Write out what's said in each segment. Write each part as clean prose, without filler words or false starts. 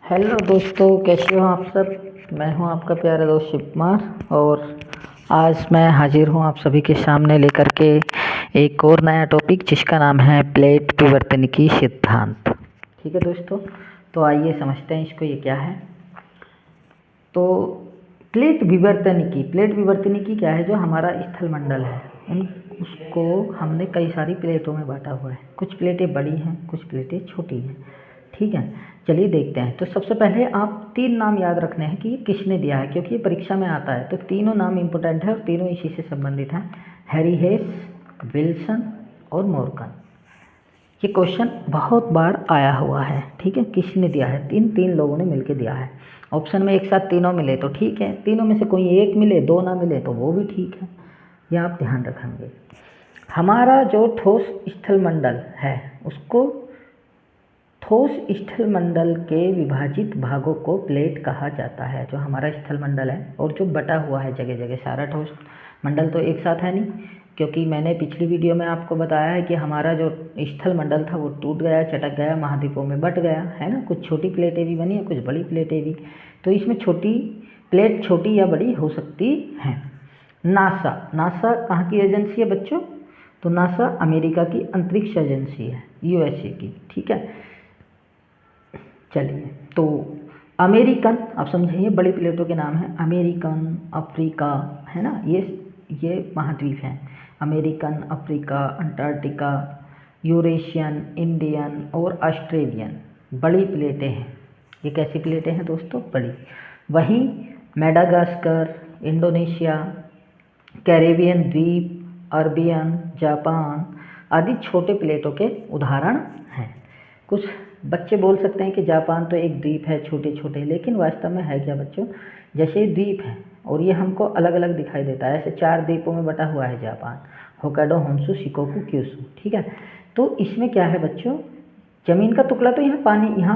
Hello दोस्तों, कैसे हो आप सब। मैं हूं आपका प्यारा दोस्त शिव कुमार और आज मैं हाजिर हूं आप सभी के सामने लेकर के एक और नया टॉपिक जिसका नाम है प्लेट विवर्तनिकी सिद्धांत। ठीक है दोस्तों, तो आइए समझते हैं इसको, ये क्या है। तो प्लेट विवर्तनिकी क्या है। जो हमारा स्थलमंडल है उसको हमने कई सारी प्लेटों में बांटा हुआ है। कुछ प्लेटें बड़ी हैं, कुछ प्लेटें छोटी हैं। ठीक है, चलिए देखते हैं। तो सबसे पहले आप 3 नाम याद रखने हैं कि ये किसने दिया है, क्योंकि ये परीक्षा में आता है। तो तीनों नाम इम्पोर्टेंट है और तीनों इसी से संबंधित हैं, हैरी हेस, विल्सन और मॉर्गन। ये क्वेश्चन बहुत बार आया हुआ है। ठीक है, किसने दिया है, तीन लोगों ने मिलकर दिया है। ऑप्शन में एक साथ तीनों मिले तो ठीक है, तीनों में से कोई एक मिले, 2 ना मिले तो वो भी ठीक है। यह आप ध्यान रखेंगे। हमारा जो ठोस स्थलमंडल है उसको, ठोस स्थलमंडल के विभाजित भागों को प्लेट कहा जाता है। जो हमारा स्थलमंडल है और जो बटा हुआ है जगह जगह, सारा ठोस मंडल तो एक साथ है नहीं, क्योंकि मैंने पिछली वीडियो में आपको बताया है कि हमारा जो स्थलमंडल था वो टूट गया, चटक गया, महाद्वीपों में बट गया है ना। कुछ छोटी प्लेटें भी बनी है, कुछ बड़ी प्लेटें भी। तो इसमें छोटी प्लेट छोटी या बड़ी हो सकती है। नासा कहाँ की एजेंसी है बच्चों? तो नासा अमेरिका की अंतरिक्ष एजेंसी है, यूएसए की। ठीक है, चलिए। तो अमेरिकन, आप समझिए बड़ी प्लेटों के नाम हैं, अमेरिकन, अफ्रीका, है ना। ये महाद्वीप हैं। American, Africa, Antarctica, Eurasian, Indian और ऑस्ट्रेलियन बड़ी प्लेटें हैं। ये कैसी प्लेटें हैं दोस्तों? बड़ी। वहीं मेडागास्कर, इंडोनेशिया, कैरेबियन द्वीप, अरबियन, जापान आदि छोटे प्लेटों के उदाहरण हैं। कुछ बच्चे बोल सकते हैं कि जापान तो एक द्वीप है, छोटे छोटे, लेकिन वास्तव में है क्या बच्चों? जैसे द्वीप है और ये हमको अलग अलग दिखाई देता है, ऐसे 4 द्वीपों में बटा हुआ है Japan, Hokkaido, Honshu, Shikoku, Kyushu. ठीक है, तो इसमें क्या है बच्चों, जमीन का टुकड़ा तो यहाँ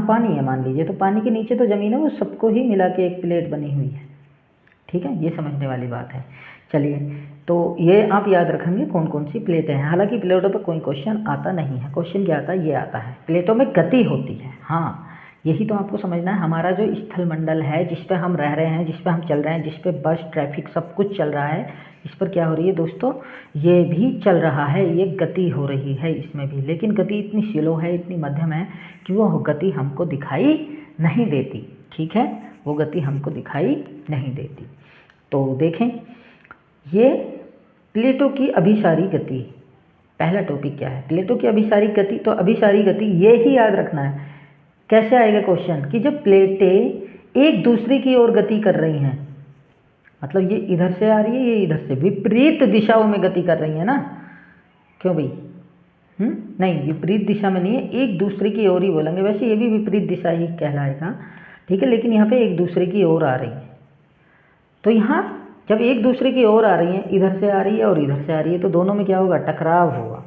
पानी है मान लीजिए, तो पानी के नीचे तो जमीन है, वो सबको ही मिला के एक प्लेट बनी हुई है। ठीक है, ये समझने वाली बात है। चलिए, तो ये आप याद रखेंगे कौन कौन सी प्लेटें हैं। हालांकि प्लेटों पर कोई क्वेश्चन आता नहीं है। क्वेश्चन क्या आता है? ये आता है, प्लेटों में गति होती है। हाँ, यही तो आपको समझना है। हमारा जो स्थलमंडल है, जिस पे हम रह रहे हैं, जिस पे हम चल रहे हैं, जिस पे बस, ट्रैफिक सब कुछ चल रहा है, इस पर क्या हो रही है दोस्तों? ये भी चल रहा है, ये गति हो रही है इसमें भी, लेकिन गति इतनी स्लो है, इतनी मध्यम है कि वो गति हमको दिखाई नहीं देती। ठीक है, वो गति हमको दिखाई नहीं देती। तो देखें, ये प्लेटों की अभिसारी गति, पहला टॉपिक क्या है? प्लेटों की अभिसारी गति। तो अभिसारी गति ये ही याद रखना है। कैसे आएगा क्वेश्चन कि जब प्लेटें एक दूसरे की ओर गति कर रही हैं, मतलब ये इधर से आ रही है, ये इधर से, विपरीत दिशाओं में गति कर रही है ना। क्यों भाई? नहीं, विपरीत दिशा में नहीं है, एक दूसरे की ओर ही बोलेंगे। वैसे ये भी विपरीत दिशा ही कहलाएगा, ठीक है, लेकिन यहाँ पे एक दूसरे की ओर आ रही है। तो यहाँ जब एक दूसरे की ओर आ रही है, इधर से आ रही है और इधर से आ रही है, तो दोनों में क्या होगा? टकराव होगा।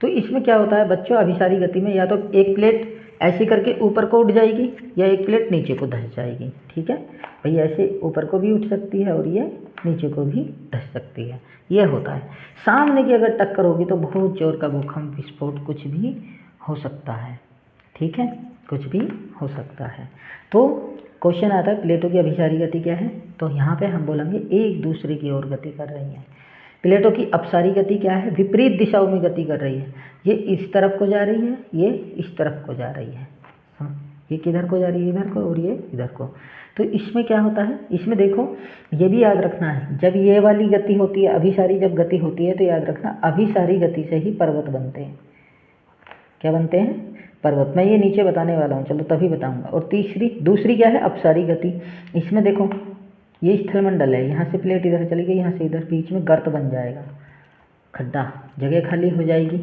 तो इसमें क्या होता है बच्चों, अभिसारी गति में या तो एक प्लेट ऐसे करके ऊपर को उठ जाएगी या एक प्लेट नीचे को धंस जाएगी। ठीक है भाई, ऐसे ऊपर को भी उठ सकती है और ये नीचे को भी धंस सकती है। ये होता है। सामने की अगर टक्कर होगी तो बहुत जोर का भूकंप, विस्फोट कुछ भी हो सकता है। ठीक है, कुछ भी हो सकता है। तो क्वेश्चन आता है प्लेटों की अभिसारी गति क्या है? तो यहाँ पे हम बोलेंगे एक दूसरे की ओर गति कर रही है। प्लेटों की अपसारी गति क्या है? विपरीत दिशाओं में गति कर रही है। ये इस तरफ को जा रही है, ये इस तरफ को जा रही है। ये किधर को जा रही है? इधर को, और ये इधर को। तो इसमें क्या होता है? इसमें देखो, ये भी याद रखना है, जब ये वाली गति होती है, अभिसारी जब गति होती है, तो याद रखना अभिसारी गति से ही पर्वत बनते हैं। क्या बनते हैं? पर्वत। मैं ये नीचे बताने वाला हूँ, चलो तभी बताऊंगा। और दूसरी क्या है? अपसारी गति। इसमें देखो, ये स्थलमंडल है, यहाँ से प्लेट इधर चली गई, यहाँ से इधर, बीच में गर्त बन जाएगा, खड्डा, जगह खाली हो जाएगी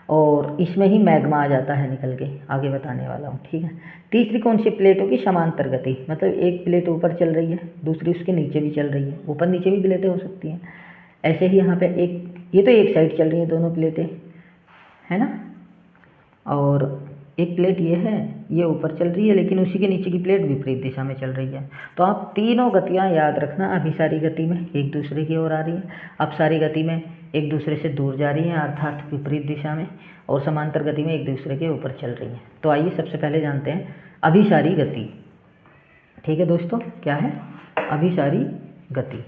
और इसमें ही मैग्मा आ जाता है निकल के, आगे बताने वाला हूँ। ठीक है, तीसरी कौन सी? प्लेटों की समांतर गति, मतलब एक प्लेट ऊपर चल रही है, दूसरी उसके नीचे भी चल रही है। ऊपर नीचे भी प्लेटें हो सकती हैं। ऐसे ही यहाँ पे ये तो एक साइड चल रही है दोनों प्लेटें, है ना, और एक प्लेट ये है, ये ऊपर चल रही है, लेकिन उसी के नीचे की प्लेट विपरीत दिशा में चल रही है। तो आप तीनों गतियाँ याद रखना। अभिसारी गति में एक दूसरे की ओर आ रही है, अपसारी गति में एक दूसरे से दूर जा रही है अर्थात विपरीत दिशा में, और समांतर गति में एक दूसरे के ऊपर चल रही है। तो आइए सबसे पहले जानते हैं अभिसारी गति। ठीक है दोस्तों, क्या है? अभिसारी गति।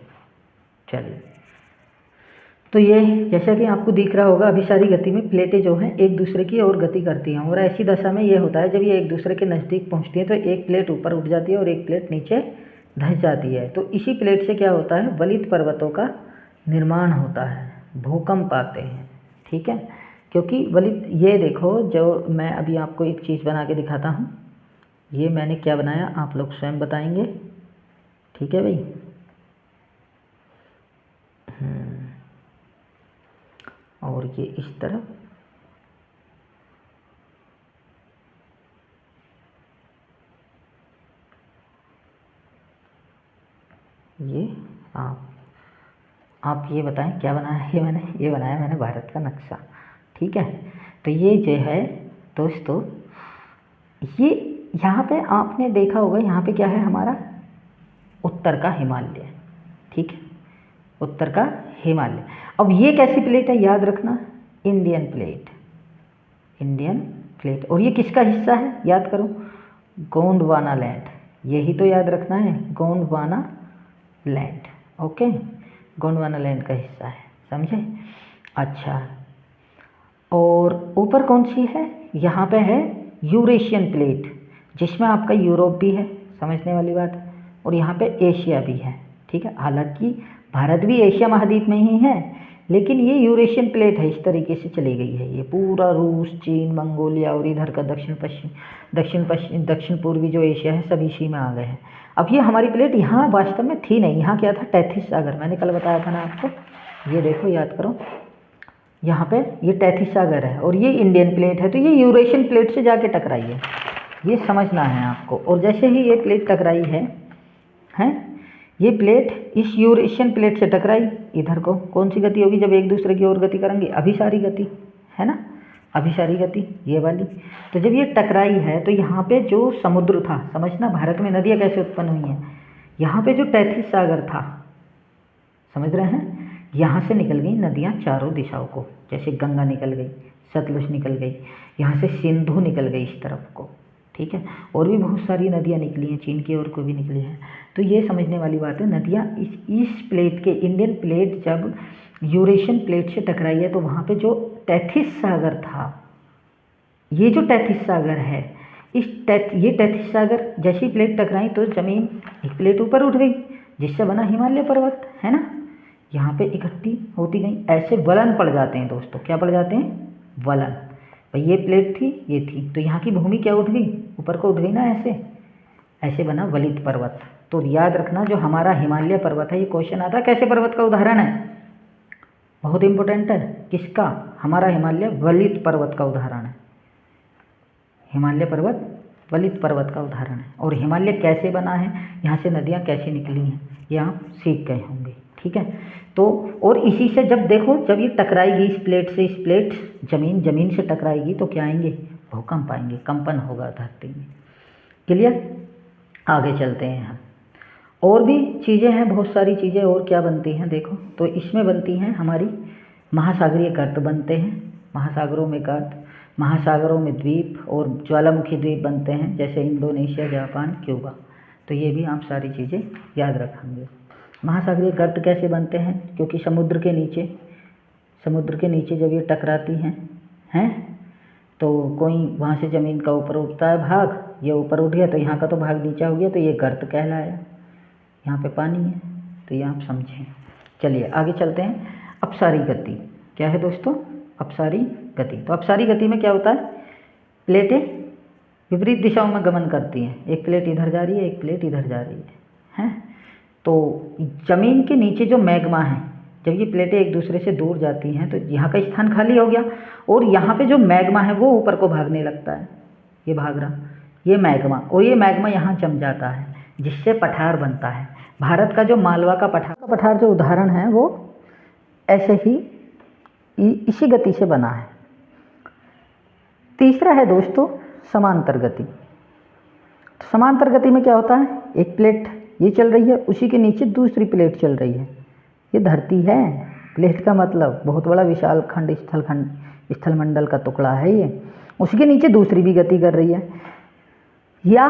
चलिए, तो ये जैसा कि आपको दिख रहा होगा, अभिसारी गति में प्लेटें जो हैं एक दूसरे की ओर गति करती हैं, और ऐसी दशा में ये होता है जब ये एक दूसरे के नज़दीक पहुंचती है तो एक प्लेट ऊपर उठ जाती है और एक प्लेट नीचे धंस जाती है। तो इसी प्लेट से क्या होता है, वलित पर्वतों का निर्माण होता है, भूकंप आते हैं। ठीक है, क्योंकि वलित, ये देखो, जो मैं अभी आपको एक चीज़ बना के दिखाता हूँ, ये मैंने क्या बनाया आप लोग स्वयं बताएंगे। ठीक है भाई, और ये इस तरफ, ये आप ये बताएं क्या बनाया है। ये बनाया मैंने भारत का नक्शा। ठीक है, तो ये जो है दोस्तों, ये यहाँ पे आपने देखा होगा, यहाँ पे क्या है हमारा, उत्तर का हिमालय। ठीक है, उत्तर का हिमालय। अब ये कैसी प्लेट है याद रखना, इंडियन प्लेट, इंडियन प्लेट। और ये किसका हिस्सा है याद करो, गोंडवाना लैंड, यही तो याद रखना है, Gondwana land. Okay, Gondwana land का हिस्सा है, समझे? अच्छा, और ऊपर कौन सी है, यहाँ पे है यूरेशियन प्लेट, जिसमें आपका यूरोप भी है, समझने वाली बात है, और यहाँ पे एशिया भी है। ठीक है, हालांकि भारत भी एशिया महाद्वीप में ही है, लेकिन ये यूरेशियन प्लेट है, इस तरीके से चली गई है। ये पूरा रूस, चीन, मंगोलिया और इधर का दक्षिण पूर्वी जो एशिया है, सब इसी में आ गए हैं। अब ये हमारी प्लेट यहाँ वास्तव में थी नहीं, यहाँ क्या था, टैथिस सागर, मैंने कल बताया था ना आपको, ये देखो याद करो, यहाँ पे ये टैथिस सागर है और ये इंडियन प्लेट है, तो ये यूरेशियन प्लेट से जाके टकराई है, ये समझना है आपको। और जैसे ही ये प्लेट टकराई है ये प्लेट इस यूरेशियन प्लेट से टकराई, इधर को कौन सी गति होगी जब एक दूसरे की ओर गति करेंगे, अभिसारी गति, है ना, अभिसारी गति ये वाली। तो जब ये टकराई है तो यहाँ पे जो समुद्र था, समझना भारत में नदियाँ कैसे उत्पन्न हुई हैं, यहाँ पे जो टैथिस सागर था, समझ रहे हैं, यहाँ से निकल गई नदियाँ चारों दिशाओं को, जैसे गंगा निकल गई, सतलुज निकल गई, यहाँ से सिंधु निकल गई इस तरफ को। ठीक है, और भी बहुत सारी नदियाँ निकली हैं, चीन की ओर को भी निकली हैं। तो ये समझने वाली बात है, नदियाँ इस प्लेट के, इंडियन प्लेट जब यूरेशियन प्लेट से टकराई है तो वहाँ पे जो टैथिस सागर था, ये जो टैथिस सागर है, ये टैथिस सागर जैसी प्लेट टकराई तो ज़मीन एक प्लेट ऊपर उठ गई, जिससे बना हिमालय पर्वत, है ना, यहाँ पे इकट्ठी होती गई, ऐसे वलन पड़ जाते हैं दोस्तों। क्या पड़ जाते हैं, वलन। भाई ये प्लेट थी, ये थी, तो यहाँ की भूमि क्या उठ गई, ऊपर को उठ गई ना, ऐसे बना वलित पर्वत। तो याद रखना, जो हमारा हिमालय पर्वत है, ये क्वेश्चन आता है कैसे पर्वत का उदाहरण है, बहुत इंपॉर्टेंट है, किसका, हमारा हिमालय वलित पर्वत का उदाहरण है, हिमालय पर्वत वलित पर्वत का उदाहरण है। और हिमालय कैसे बना है, यहाँ से नदियाँ कैसे निकली हैं, ये आप सीख गए होंगे। ठीक है, तो और इसी से जब देखो, जब ये टकराएगी इस प्लेट से, इस प्लेट जमीन से टकराएगी तो क्या आएंगे, भूकंप आएंगे, कंपन होगा धरती में। क्लियर, आगे चलते हैं हम। और भी चीज़ें हैं, बहुत सारी चीज़ें और क्या बनती हैं देखो, तो इसमें बनती हैं हमारी महासागरीय गर्त बनते हैं, महासागरों में गर्त, महासागरों में द्वीप और ज्वालामुखी द्वीप बनते हैं, जैसे इंडोनेशिया, जापान, क्यूबा। तो ये भी आप सारी चीज़ें याद रखेंगे। महासागरीय गर्त कैसे बनते हैं, क्योंकि समुद्र के नीचे जब ये टकराती हैं तो कोई वहाँ से ज़मीन का ऊपर उठता है भाग, ये ऊपर उठ गया तो यहाँ का तो भाग नीचा हो गया, तो ये गर्त कहलाया। यहाँ पे पानी है, तो ये आप समझें। चलिए आगे चलते हैं। अपसारी गति क्या है दोस्तों, अपसारी गति। तो अपसारी गति में क्या होता है, प्लेटें विपरीत दिशाओं में गमन करती हैं, एक प्लेट इधर जा रही है, एक प्लेट इधर जा रही है। तो ज़मीन के नीचे जो मैग्मा है, जब ये प्लेटें एक दूसरे से दूर जाती हैं तो यहाँ का स्थान खाली हो गया, और यहाँ पे जो मैग्मा है वो ऊपर को भागने लगता है, ये भाग रहा, ये मैग्मा, और ये मैग्मा यहाँ जम जाता है, जिससे पठार बनता है। भारत का जो मालवा का पठार जो उदाहरण है वो ऐसे ही इसी गति से बना है। तीसरा है दोस्तों समांतर गति। तो समांतर गति में क्या होता है, एक प्लेट ये चल रही है, उसी के नीचे दूसरी प्लेट चल रही है, ये धरती है, प्लेट का मतलब बहुत बड़ा विशाल स्थलमंडल का टुकड़ा है ये, उसी के नीचे दूसरी भी गति कर रही है। या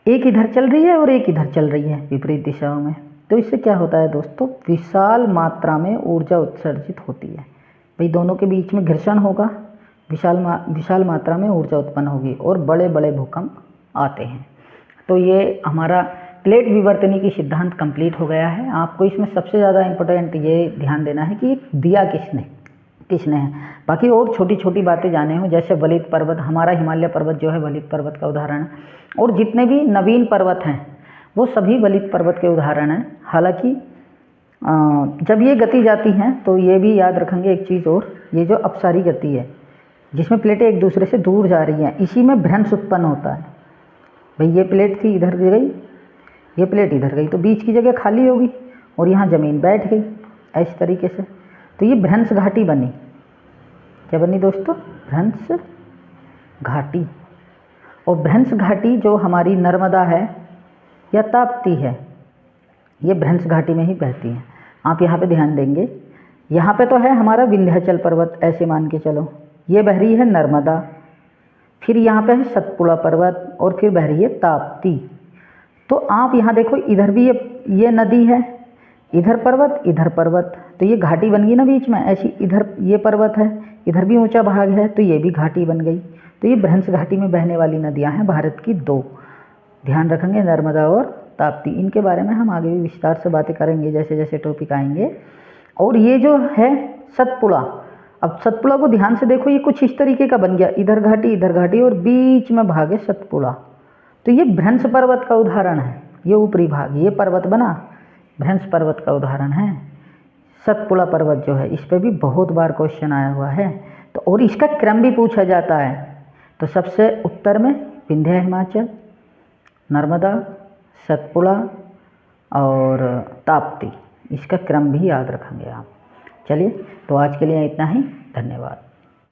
एक इधर चल रही है और एक इधर चल रही है विपरीत दिशाओं में। तो इससे क्या होता है दोस्तों, विशाल मात्रा में ऊर्जा उत्सर्जित होती है। भाई दोनों के बीच में घर्षण होगा, विशाल मात्रा में ऊर्जा उत्पन्न होगी और बड़े बड़े भूकंप आते हैं। तो ये हमारा प्लेट विवर्तनी की सिद्धांत कंप्लीट हो गया है। आपको इसमें सबसे ज़्यादा इम्पोर्टेंट ये ध्यान देना है कि दिया किसने है। बाकी और छोटी छोटी बातें जाने हो, जैसे वलित पर्वत, हमारा हिमालय पर्वत जो है वलित पर्वत का उदाहरण है, और जितने भी नवीन पर्वत हैं वो सभी वलित पर्वत के उदाहरण हैं। हालांकि जब ये गति जाती हैं तो ये भी याद रखेंगे एक चीज़ और, ये जो अपसारी गति है जिसमें प्लेटें एक दूसरे से दूर जा रही हैं, इसी में भ्रंश उत्पन्न होता है। भाई ये प्लेट थी, इधर गई, ये प्लेट इधर गई, तो बीच की जगह खाली होगी और यहाँ ज़मीन बैठ गई इस तरीके से, तो ये भ्रंश घाटी बनी। क्या बनी दोस्तों? भ्रंश घाटी। और भ्रंश घाटी जो हमारी नर्मदा है या ताप्ती है, ये भ्रंश घाटी में ही बहती है। आप यहाँ पे ध्यान देंगे, यहाँ पे तो है हमारा विंध्याचल पर्वत, ऐसे मान के चलो, ये बह रही है नर्मदा, फिर यहाँ पे है सतपुड़ा पर्वत और फिर बह रही है ताप्ती। तो आप यहाँ देखो, इधर भी ये नदी है, इधर पर्वत, तो ये घाटी बन गई ना बीच में। ऐसी इधर ये पर्वत है, इधर भी ऊंचा भाग है, तो ये भी घाटी बन गई। तो ये भ्रंश घाटी में बहने वाली नदियाँ हैं भारत की दो, ध्यान रखेंगे, नर्मदा और ताप्ती। इनके बारे में हम आगे भी विस्तार से बातें करेंगे जैसे जैसे टॉपिक आएंगे। और ये जो है सतपुड़ा, अब सतपुड़ा को ध्यान से देखो, ये कुछ इस तरीके का बन गया, इधर घाटी और बीच में भाग है सतपुड़ा। तो ये भ्रंश पर्वत का उदाहरण है। ये ऊपरी भाग, ये पर्वत बना, भ्रंश पर्वत का उदाहरण है। सतपुड़ा पर्वत जो है, इस पर भी बहुत बार क्वेश्चन आया हुआ है, तो और इसका क्रम भी पूछा जाता है। तो सबसे उत्तर में विंध्य हिमाचल, नर्मदा, सतपुड़ा और ताप्ती, इसका क्रम भी याद रखेंगे आप। चलिए, तो आज के लिए इतना ही, धन्यवाद।